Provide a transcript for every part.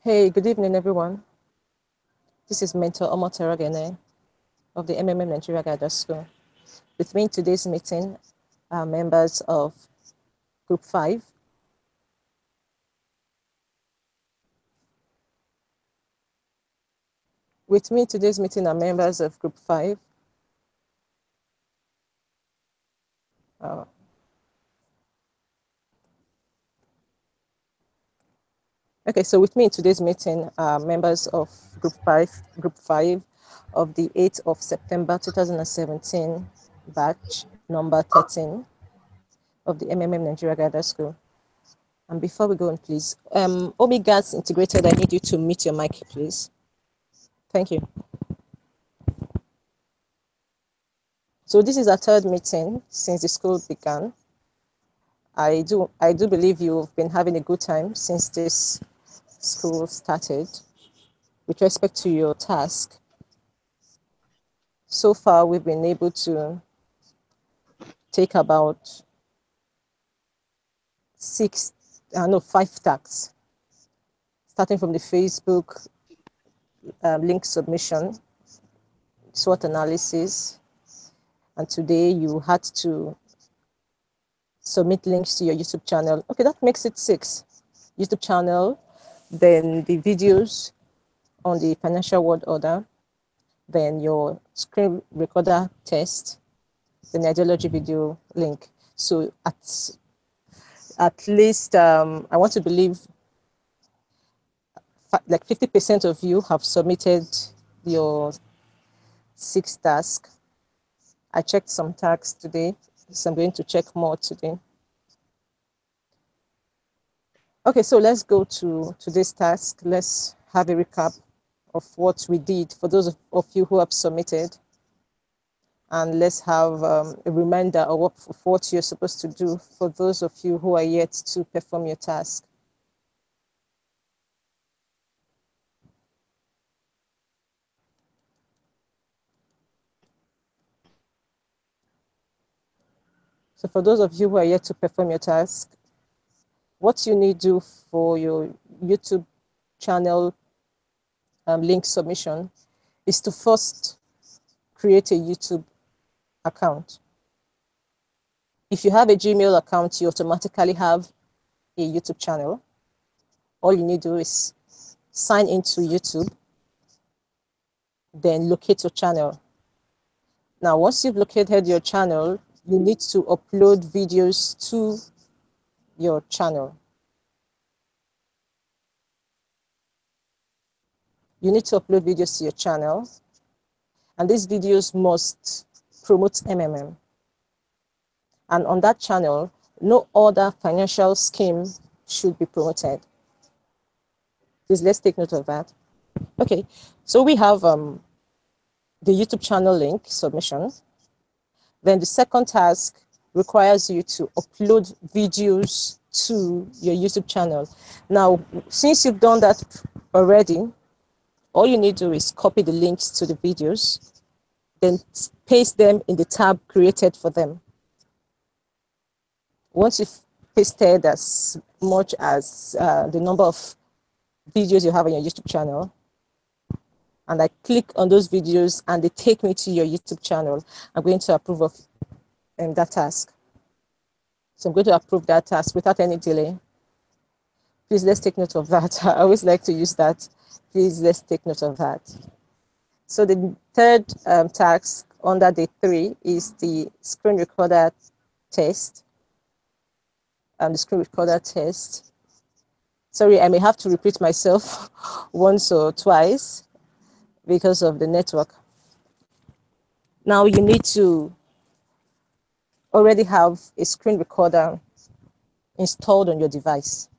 Hey, good evening, everyone. This is Mentor Omoteragene of the MMM Nigeria Guidance School. With me in today's meeting are members of Group 5. With me in today's meeting are members of Group 5. Okay, so with me in today's meeting are members of Group 5 of the 8th of September 2017 batch number 13 of the MMM Nigeria Guidance School. And before we go on, please, Omigas Integrated, I need you to mute your mic, please. Thank you. So this is our third meeting since the school began. I do believe you've been having a good time since this school started with respect to your task. So far, we've been able to take about 5 tasks, starting from the Facebook link submission, SWOT analysis, and today you had to submit links to your YouTube channel. Okay, that makes it 6. YouTube channel, then the videos on the financial world order, then your screen recorder test, the ideology video link. So at least I want to believe like 50% of you have submitted your 6 tasks. I checked some tasks today, so I'm going to check more today. Okay, so let's go to today's task. Let's have a recap of what we did for those of you who have submitted. And let's have a reminder of what you're supposed to do for those of you who are yet to perform your task. So for those of you who are yet to perform your task, what you need to do for your YouTube channel link submission is to first create a YouTube account. If you have a Gmail account, you automatically have a YouTube channel. All you need to do is sign into YouTube, then locate your channel. Now, once you've located your channel, you need to upload videos to your channel. You need to upload videos to your channel, and these videos must promote MMM. And on that channel, no other financial scheme should be promoted. Please, let's take note of that. Okay, so we have the YouTube channel link submission. Then the second task requires you to upload videos to your YouTube channel. Now, since you've done that already, all you need to do is copy the links to the videos, then paste them in the tab created for them. Once you've pasted as much as the number of videos you have on your YouTube channel, and I click on those videos and they take me to your YouTube channel, I'm going to approve of that task. So I'm going to approve that task without any delay. Please, let's take note of that. I always like to use that. Please, let's take note of that. So the third task under day 3 is the screen recorder test. The screen recorder test. Sorry, I may have to repeat myself once or twice because of the network. Now you need to already have a screen recorder installed on your device,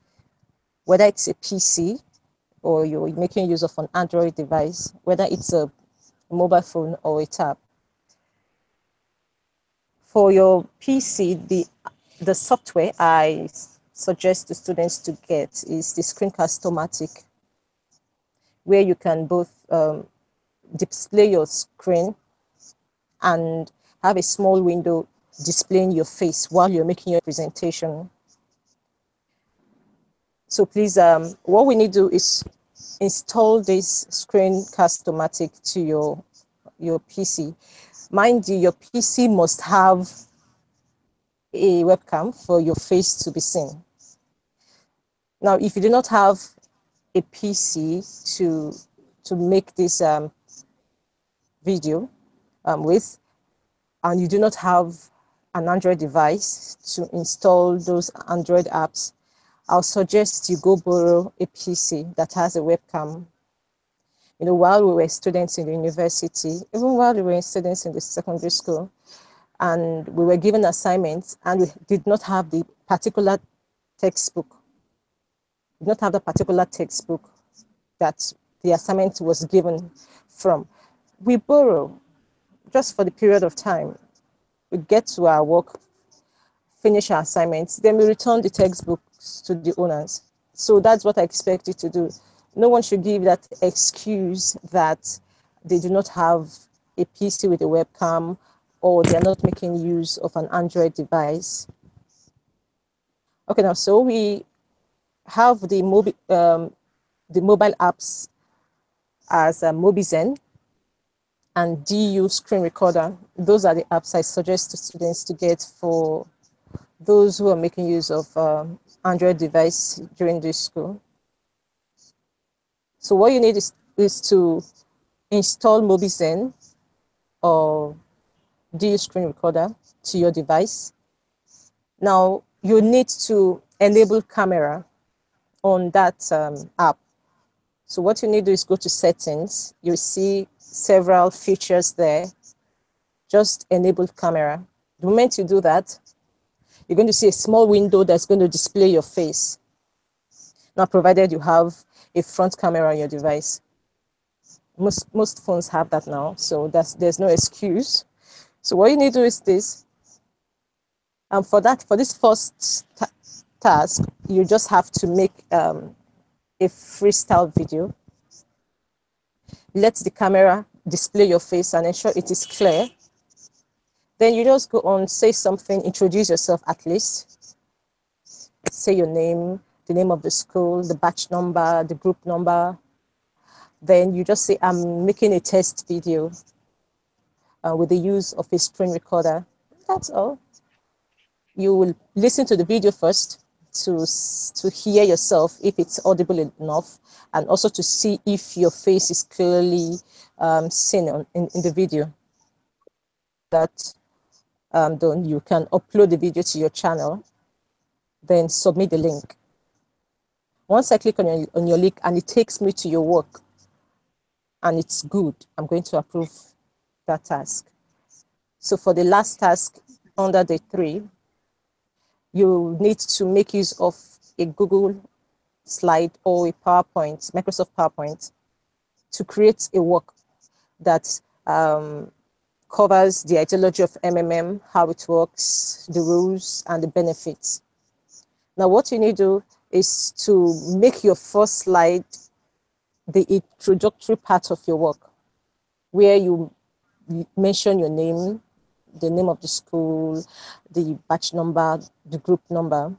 whether it's a PC or you're making use of an Android device, whether it's a mobile phone or a tab. For your PC, the software I suggest to students to get is the Screencast-O-Matic, where you can both display your screen and have a small window displaying your face while you're making your presentation. So please, what we need to do is install this Screencast-O-Matic to your PC. Mind you, your PC must have a webcam for your face to be seen. Now, if you do not have a PC to make this video with, and you do not have an Android device to install those Android apps, I'll suggest you go borrow a PC that has a webcam. You know, while we were students in the university, even while we were students in the secondary school, and we were given assignments and we did not have the particular textbook, that the assignment was given from, we borrow just for the period of time. We get to our work, finish our assignments, then we return the textbooks to the owners. So that's what I expect you to do. No one should give that excuse that they do not have a PC with a webcam or they're not making use of an Android device. Okay, now, so we have the mobile apps as Mobizen and DU Screen Recorder. Those are the apps I suggest to students to get for those who are making use of Android device during this school. So what you need is to install Mobizen or DU Screen Recorder to your device. Now, you need to enable camera on that app. So what you need to do is go to settings. You see several features there. Just enable camera. The moment you do that, you're going to see a small window that's going to display your face. Now, provided you have a front camera on your device. Most phones have that now, so there's no excuse. So what you need to do is this. And for this first task, you just have to make a freestyle video. Let the camera display your face and ensure it is clear. Then you just go on, say something, introduce yourself at least. Say your name, the name of the school, the batch number, the group number. Then you just say, I'm making a test video with the use of a screen recorder. That's all. You will listen to the video first to hear yourself if it's audible enough, and also to see if your face is clearly seen in the video. That done, you can upload the video to your channel, then submit the link. Once I click on your link and it takes me to your work and it's good, I'm going to approve that task. So for the last task under the 3, you need to make use of a Google slide or a PowerPoint, Microsoft PowerPoint, to create a work that covers the ideology of MMM, how it works, the rules, and the benefits. Now, what you need to do is to make your first slide the introductory part of your work, where you mention your name, the name of the school, the batch number, the group number.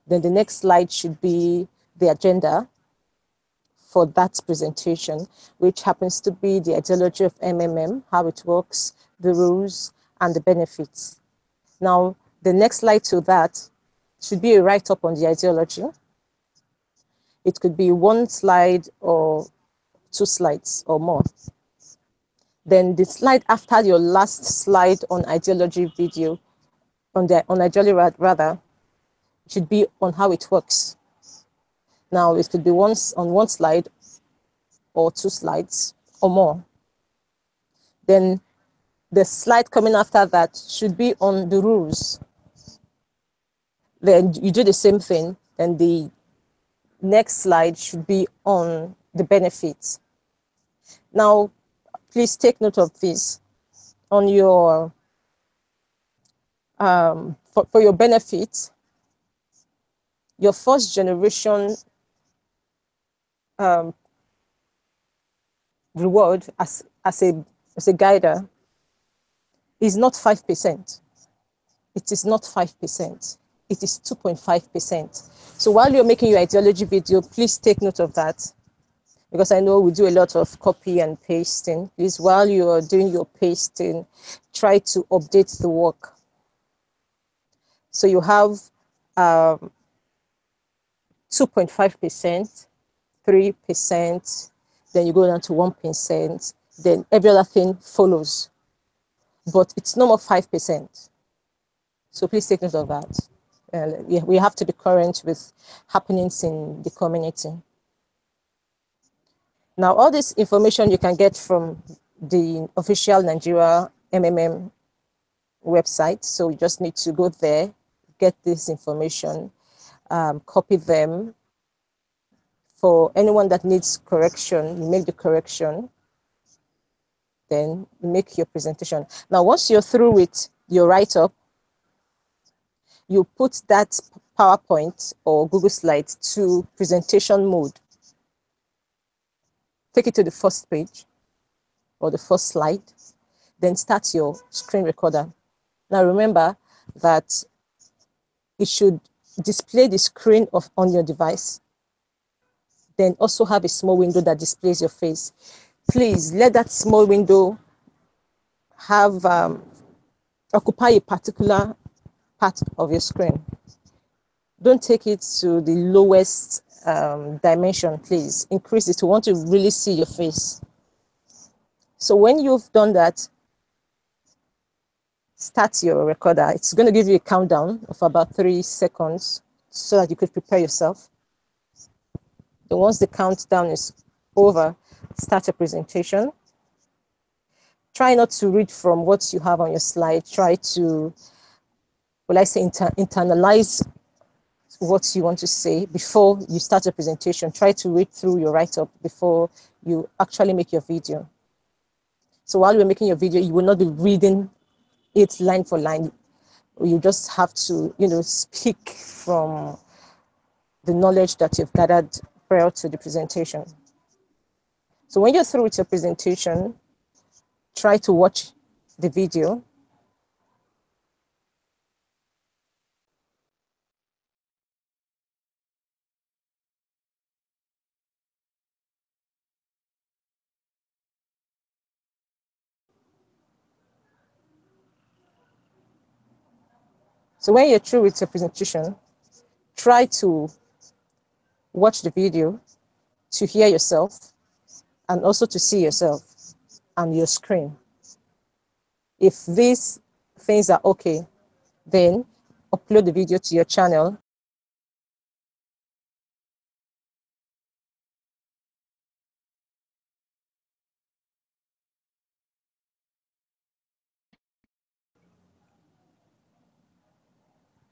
Then the next slide should be the agenda for that presentation, which happens to be the ideology of MMM, how it works, the rules, and the benefits. Now, the next slide to that should be a write-up on the ideology. It could be 1 slide or 2 slides or more. Then the slide after your last slide on ideology video, on ideology rather, should be on how it works. Now, it could be on 1 slide or 2 slides or more. Then the slide coming after that should be on the rules. Then you do the same thing. Then the next slide should be on the benefits. Now, please take note of this. On your for your benefits, your first generation reward as a guider is not 5%. It is not 5%. It is 2.5%. So while you're making your ideology video, please take note of that. because I know we do a lot of copy and pasting. Please, while you are doing your pasting, try to update the work. So you have 2.5%, 3%, then you go down to 1%, then every other thing follows. But it's no more 5%. So please take note of that. We have to be current with happenings in the community. Now, all this information you can get from the official Nigeria MMM website. So you just need to go there, get this information, copy them. For anyone that needs correction, you make the correction, then you make your presentation. Now, once you're through with your write-up, you put that PowerPoint or Google Slides to presentation mode. Take it to the first page or the first slide, then start your screen recorder. Now remember that it should display the screen on your device, then also have a small window that displays your face. Please let that small window have occupy a particular part of your screen. Don't take it to the lowest dimension, please. Increase it. We want to really see your face. So when you've done that, start your recorder. It's going to give you a countdown of about 3 seconds so that you could prepare yourself. Then once the countdown is over, start your presentation. Try not to read from what you have on your slide. Try to, well, I say internalize what you want to say before you start your presentation. Try to read through your write-up before you actually make your video. So while you're making your video, you will not be reading it line for line. You just have to, speak from the knowledge that you've gathered prior to the presentation. So when you're through with your presentation, try to watch the video. So when you're through with your presentation, try to watch the video to hear yourself and also to see yourself and your screen. If these things are okay, then upload the video to your channel.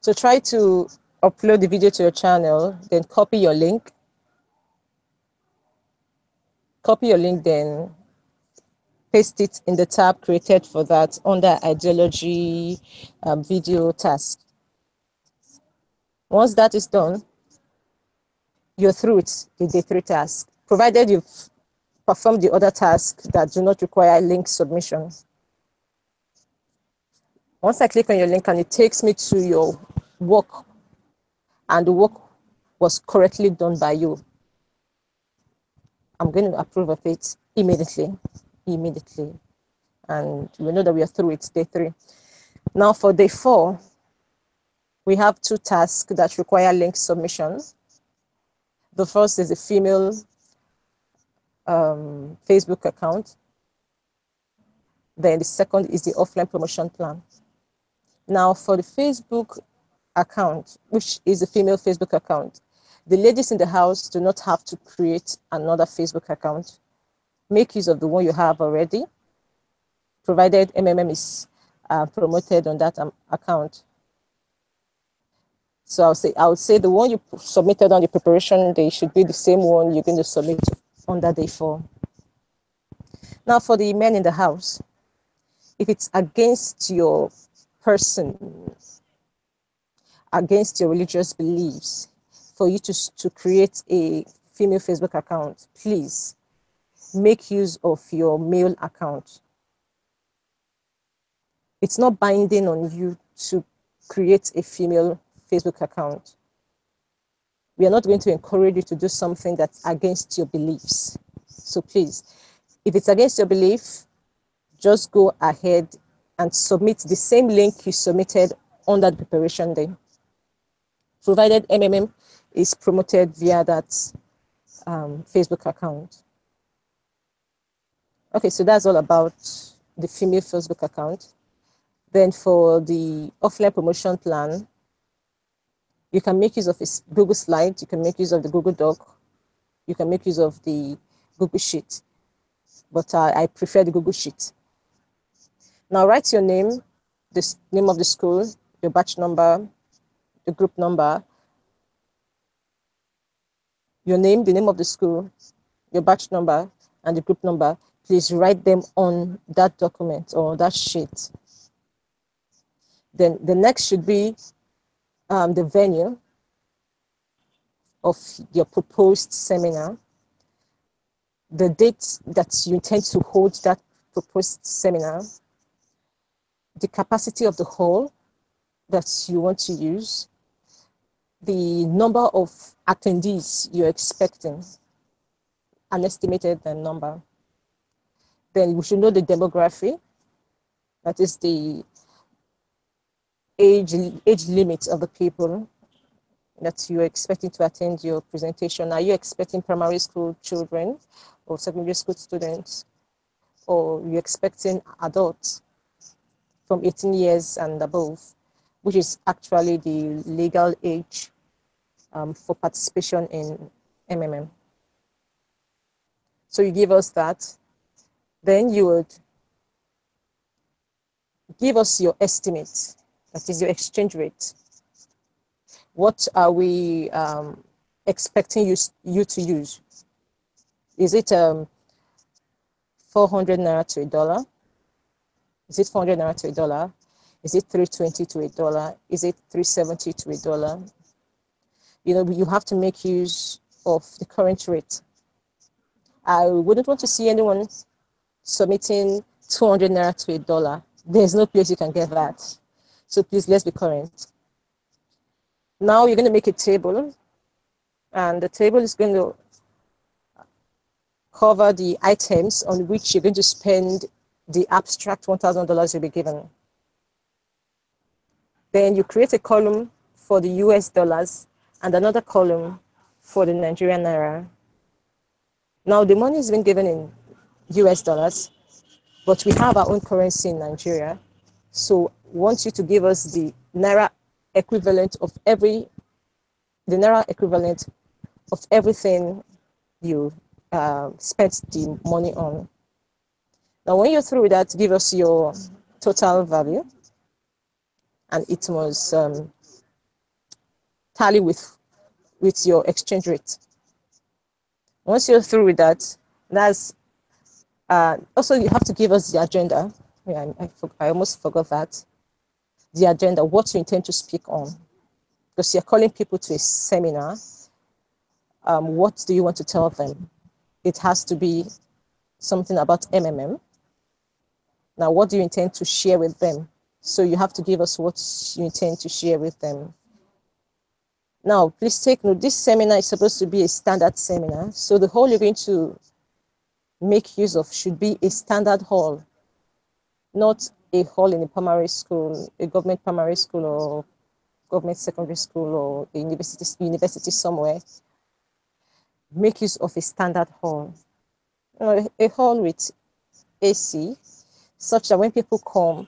So try to upload the video to your channel, then copy your link. Copy your link, then paste it in the tab created for that under ideology video task. Once that is done, you're through with the day 3 task, provided you've performed the other tasks that do not require link submission. Once I click on your link and it takes me to your work, and the work was correctly done by you, I'm going to approve of it immediately. And we know that we are through with day 3. Now for day 4, we have 2 tasks that require link submission. The first is a female Facebook account. Then the second is the offline promotion plan. Now for the Facebook account, which is a female Facebook account, the ladies in the house do not have to create another Facebook account. Make use of the one you have already, provided MMM is promoted on that account. So I would say the one you submitted on the preparation day should be the same one you're going to submit on that day 4. Now for the men in the house, if it's against your person, against your religious beliefs, for you to create a female Facebook account, please make use of your male account. It's not binding on you to create a female Facebook account. We are not going to encourage you to do something that's against your beliefs. So please, if it's against your belief, just go ahead and submit the same link you submitted on that preparation day, provided MMM is promoted via that Facebook account. Okay, so that's all about the female Facebook account. Then for the offline promotion plan, you can make use of a Google Slide, you can make use of the Google Doc, you can make use of the Google Sheet, but I prefer the Google Sheet. Now write your name, the name of the school, your batch number, the group number, your name, the name of the school, your batch number, and the group number. Please write them on that document or that sheet. Then the next should be the venue of your proposed seminar, the date that you intend to hold that proposed seminar, the capacity of the hall that you want to use, the number of attendees you're expecting, an estimated number. Then we should know the demography, that is the age limit of the people that you're expecting to attend your presentation. Are you expecting primary school children or secondary school students, or you're expecting adults from 18 years and above, which is actually the legal age for participation in MMM? So you give us that. Then you would give us your estimate, that is your exchange rate. What are we expecting you to use? Is it 400 naira to $1? Is it 400 naira to $1? Is it 320 to $1? Is it 370 to $1? You know, you have to make use of the current rate. I wouldn't want to see anyone submitting 200 naira to $1. There's no place you can get that. So please, let's be current. Now you're going to make a table, and the table is going to cover the items on which you're going to spend the abstract $1,000 you'll be given. Then you create a column for the US dollars and another column for the Nigerian naira. Now the money is being given in US dollars, but we have our own currency in Nigeria. So we want you to give us the naira equivalent of everything you spent the money on. Now, when you're through with that, give us your total value, and it must tally with your exchange rate. Once you're through with that, that's also you have to give us the agenda. Yeah, I almost forgot that. The agenda, what you intend to speak on, because you're calling people to a seminar. What do you want to tell them? It has to be something about MMM. Now, what do you intend to share with them? So you have to give us what you intend to share with them. Now, please take note, this seminar is supposed to be a standard seminar. So the hall you're going to make use of should be a standard hall, not a hall in a primary school, a government primary school or government secondary school or a university somewhere. Make use of a standard hall, a hall with AC, such that when people come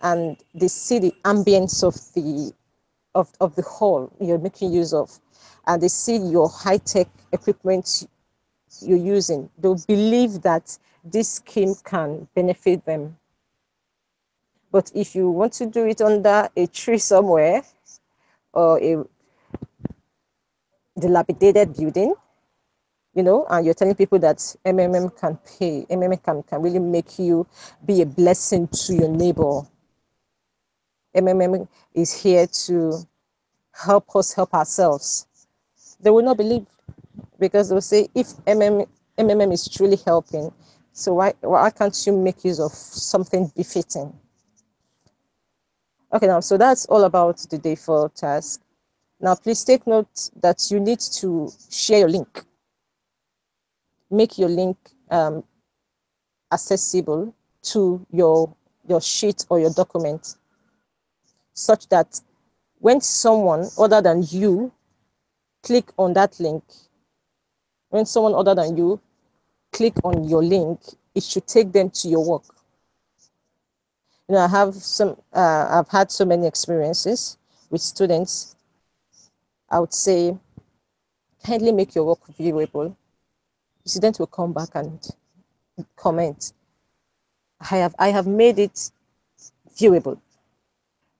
and they see the ambience of the hall you're making use of, and they see your high-tech equipment you're using, they'll believe that this scheme can benefit them. But if you want to do it under a tree somewhere or a dilapidated building, and you're telling people that MMM can pay, MMM can really make you be a blessing to your neighbor. MMM is here to help us help ourselves. They will not believe, because they'll say, if MMM is truly helping, so why can't you make use of something befitting? Okay, now, so that's all about the day 4 task. Now, please take note that you need to share your link. make your link accessible to your sheet or your document, such that when someone other than you click on that link, when someone other than you click on your link, it should take them to your work. You know, I've had so many experiences with students. I would say, kindly make your work viewable. The student will come back and comment, I have made it viewable.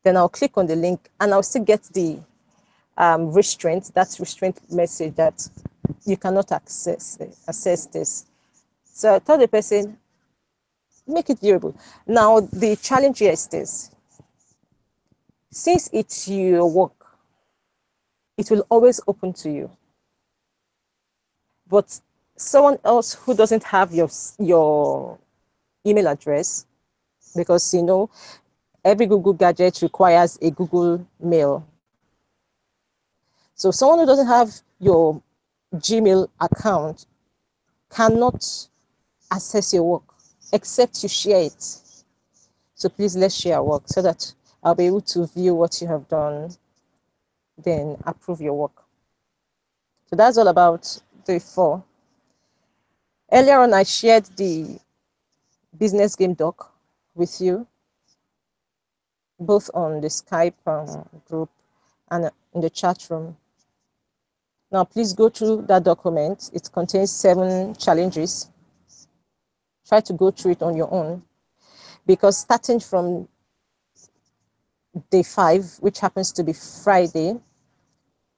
Then I'll click on the link and I'll still get the restraint message that you cannot access this. So I tell the person, make it viewable. Now, the challenge here is this. Since it's your work, it will always open to you. But someone else who doesn't have your email address, because, you know, every Google gadget requires a Google Mail. So someone who doesn't have your Gmail account cannot access your work except you share it. So please, let's share our work so that I'll be able to view what you have done, then approve your work. So that's all about day 4. Earlier on, I shared the business game doc with you, both on the Skype group and in the chat room. Now, please go through that document. It contains 7 challenges. Try to go through it on your own, because starting from day 5, which happens to be Friday,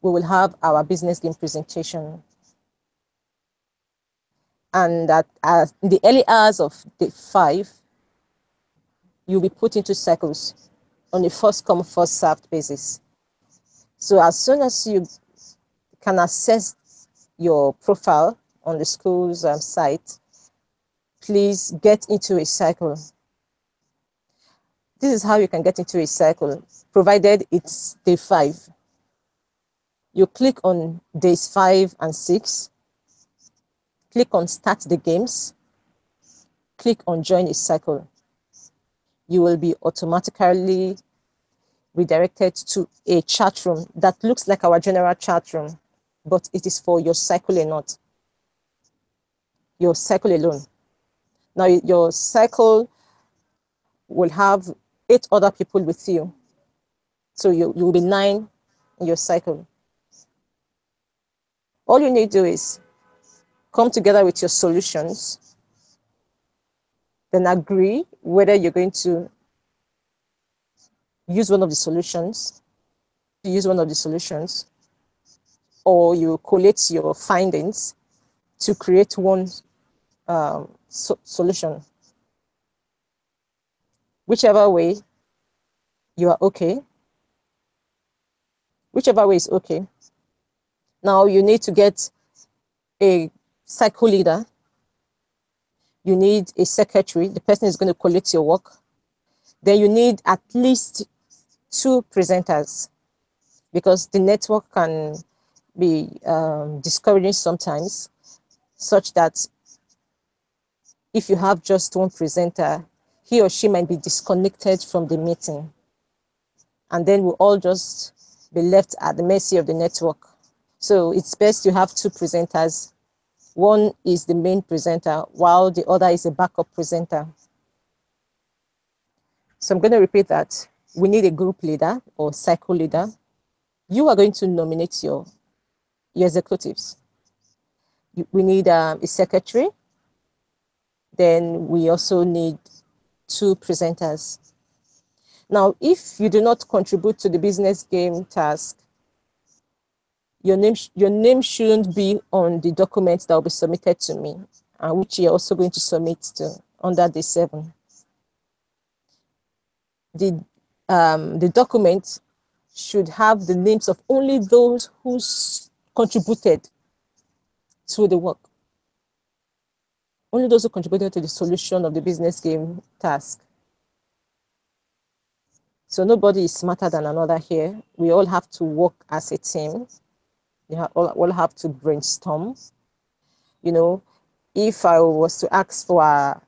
we will have our business game presentation. And that in the early hours of day 5, you'll be put into cycles on a first come, first served basis. So as soon as you can access your profile on the school's site, please get into a cycle. This is how you can get into a cycle, provided it's day 5. You click on days 5 and 6, click on start the games, click on join a cycle. You will be automatically redirected to a chat room that looks like our general chat room, but it is for your cycle and not your cycle alone. Now, your cycle will have 8 other people with you. So you will be 9 in your cycle. All you need to do is come together with your solutions, then agree whether you're going to use one of the solutions, or you collate your findings to create one solution. Whichever way you are okay, whichever way is okay. Now you need to get a cycle leader. You need a secretary. The person is going to collect your work. Then you need at least 2 presenters, because the network can be discouraging sometimes, such that if you have just one presenter, he or she might be disconnected from the meeting, and then we'll all just be left at the mercy of the network. So it's best you have 2 presenters. One is the main presenter, while the other is a backup presenter. So I'm going to repeat that. We need a group leader or cycle leader. You are going to nominate your executives. We need a secretary. Then we also need 2 presenters. Now, if you do not contribute to the business game task, your name shouldn't be on the documents that will be submitted to me, which you're also going to submit to under day 7. The document should have the names of only those who contributed to the work. Only those who contributed to the solution of the business game task. So nobody is smarter than another here. We all have to work as a team. We all have to brainstorm. You know, if I was to ask for our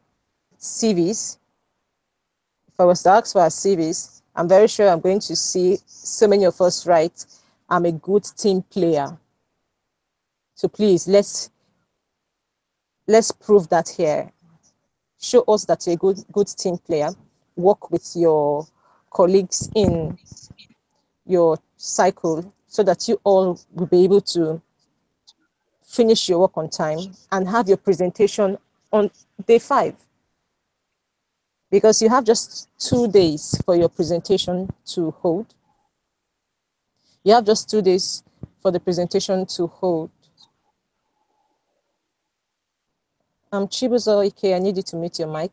CVs, I'm very sure I'm going to see so many of us write, I'm a good team player. So please, let's prove that here. Show us that you're a good team player. Work with your colleagues in your cycle so that you all will be able to finish your work on time and have your presentation on day 5. Because you have just 2 days for your presentation to hold. You have just 2 days for the presentation to hold. Chibuzo Ike, I need you to mute your mic.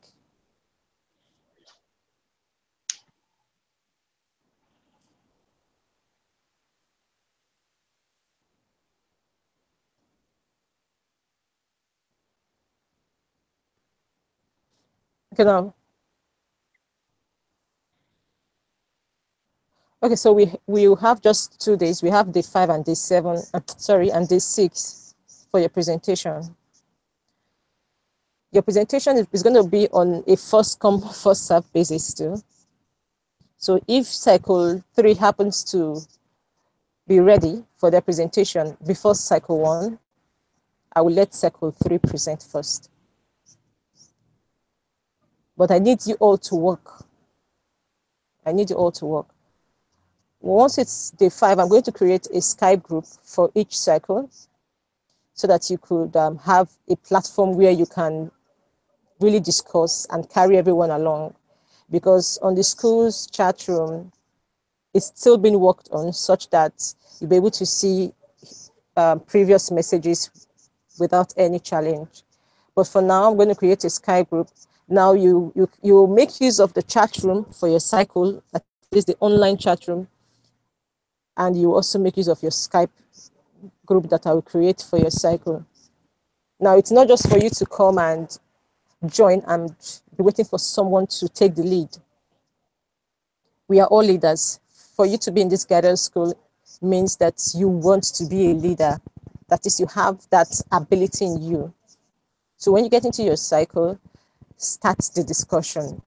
Okay, now. Okay, so we will have just 2 days. We have day 5 and day 7, and day 6 for your presentation. Your presentation is going to be on a first come, first serve basis too. So if cycle 3 happens to be ready for their presentation before cycle 1, I will let cycle 3 present first. But I need you all to work. Once it's day 5, I'm going to create a Skype group for each cycle so that you could have a platform where you can really discuss and carry everyone along. Because on the school's chat room, it's still being worked on such that you'll be able to see previous messages without any challenge. But for now, I'm going to create a Skype group. Now you make use of the chat room for your cycle, at least the online chat room, and you also make use of your Skype group that I will create for your cycle. Now, it's not just for you to come and join and be waiting for someone to take the lead. We are all leaders. For you to be in this guidance school means that you want to be a leader. That is, you have that ability in you. So when you get into your cycle, start the discussion.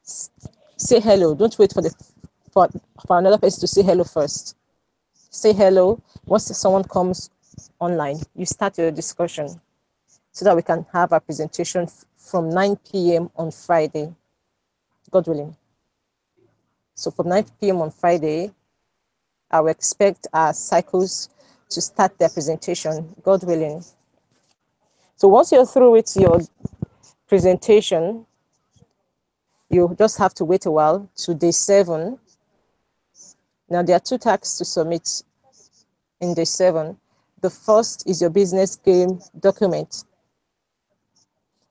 Say hello. Don't wait for another person to say hello first. Say hello. Once someone comes online, you start your discussion so that we can have our presentation from 9 p.m. on Friday, God willing. So from 9 p.m. on Friday, I will expect our cycles to start their presentation, God willing. So once you're through with your presentation, you just have to wait a while to day 7. Now, there are 2 tasks to submit in day 7. The first is your business game document.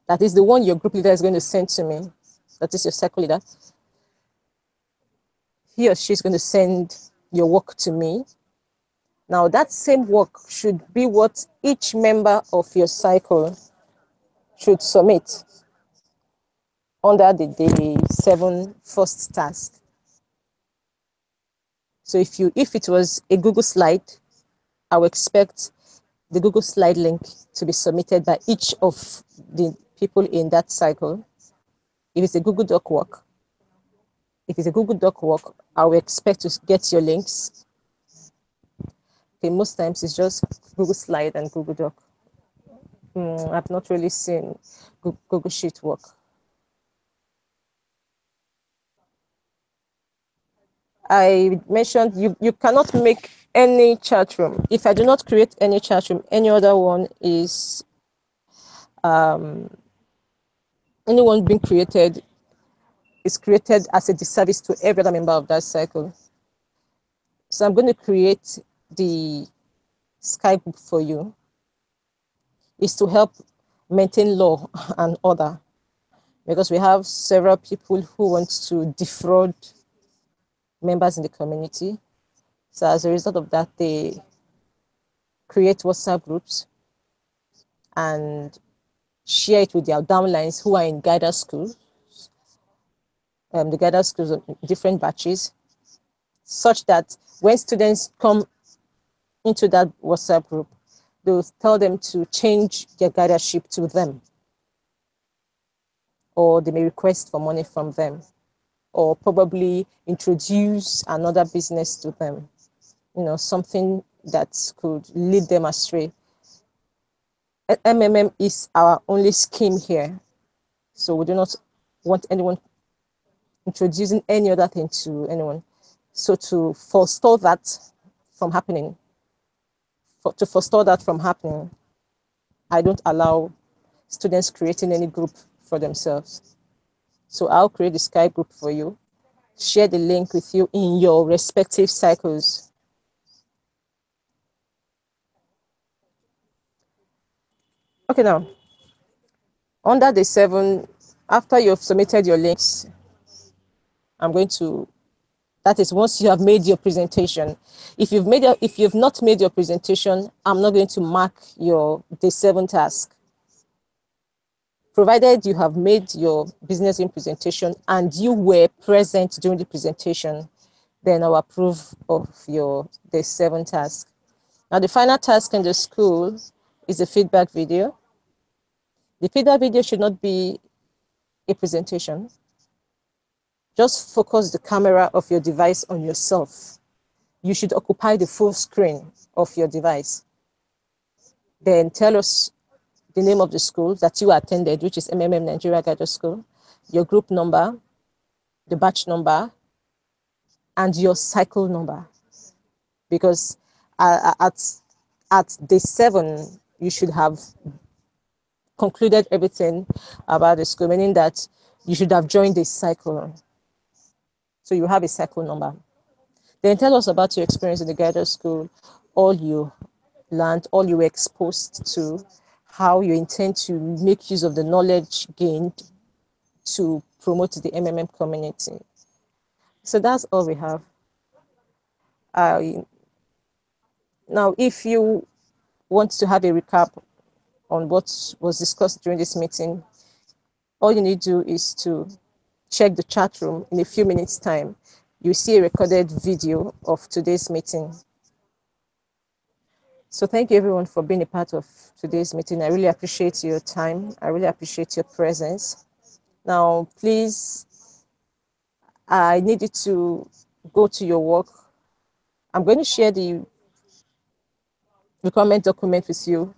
That is the one your group leader is going to send to me. That is your cycle leader. He or she is going to send your work to me. Now, that same work should be what each member of your cycle should submit under the day 7 first task. So if it was a Google slide, I would expect the Google slide link to be submitted by each of the people in that cycle. If it's a Google Doc work, I will expect to get your links. Okay, most times it's just Google Slide and Google Doc. I've not really seen Google Sheet work. I mentioned you cannot make any chat room. If I do not create any chat room, any other one is anyone being created is created as a disservice to every other member of that cycle. So I'm going to create the Skype group for you. It's to help maintain law and order, because we have several people who want to defraud members in the community. So as a result of that, they create WhatsApp groups and share it with their downlines who are in guidance schools, the guidance schools of different batches, such that when students come into that WhatsApp group, they'll tell them to change their guidership to them, or they may request for money from them, or probably introduce another business to them, something that could lead them astray. MMM is our only scheme here, so we do not want anyone introducing any other thing to anyone. So to forestall that from happening, I don't allow students creating any group for themselves. So I'll create the Skype group for you, share the link with you in your respective cycles. Okay, now, under the 7, after you've submitted your links, that is once you have made your presentation. If you've not made your presentation, I'm not going to mark your day 7 task. Provided you have made your business in presentation and you were present during the presentation, then I'll approve of your day 7 task. Now, the final task in the school is a feedback video. The feedback video should not be a presentation. Just focus the camera of your device on yourself. You should occupy the full screen of your device. Then tell us the name of the school that you attended, which is MMM Nigeria Guided School, your group number, the batch number, and your cycle number. Because at day 7, you should have concluded everything about the school, meaning that you should have joined the cycle. So you have a cycle number. Then tell us about your experience in the guided school, all you learned, all you were exposed to, how you intend to make use of the knowledge gained to promote the MMM community. So that's all we have. Now, if you want to have a recap on what was discussed during this meeting, all you need to do is to check the chat room in a few minutes' time. You see a recorded video of today's meeting. So thank you everyone for being a part of today's meeting. I really appreciate your time. I really appreciate your presence. Now, please, I need you to go to your work. I'm going to share the requirement document with you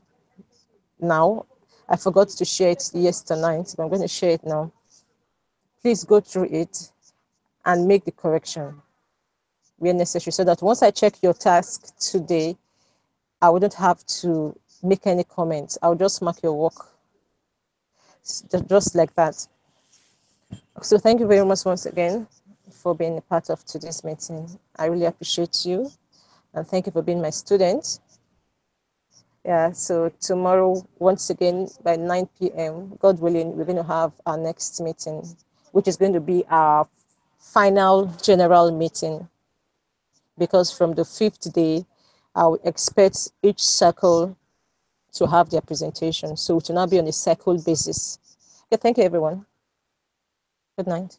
now. I forgot to share it yesterday night, but I'm going to share it now. Please go through it and make the correction where necessary, so that once I check your task today, I wouldn't have to make any comments. I'll just mark your work just like that. So thank you very much once again for being a part of today's meeting. I really appreciate you, and thank you for being my student. Yeah, so tomorrow, once again, by 9 p.m., God willing, we're going to have our next meeting, which is going to be our final general meeting, because from the 5th day, I would expect each circle to have their presentation. So it will now be on a circle basis. Yeah, thank you, everyone. Good night.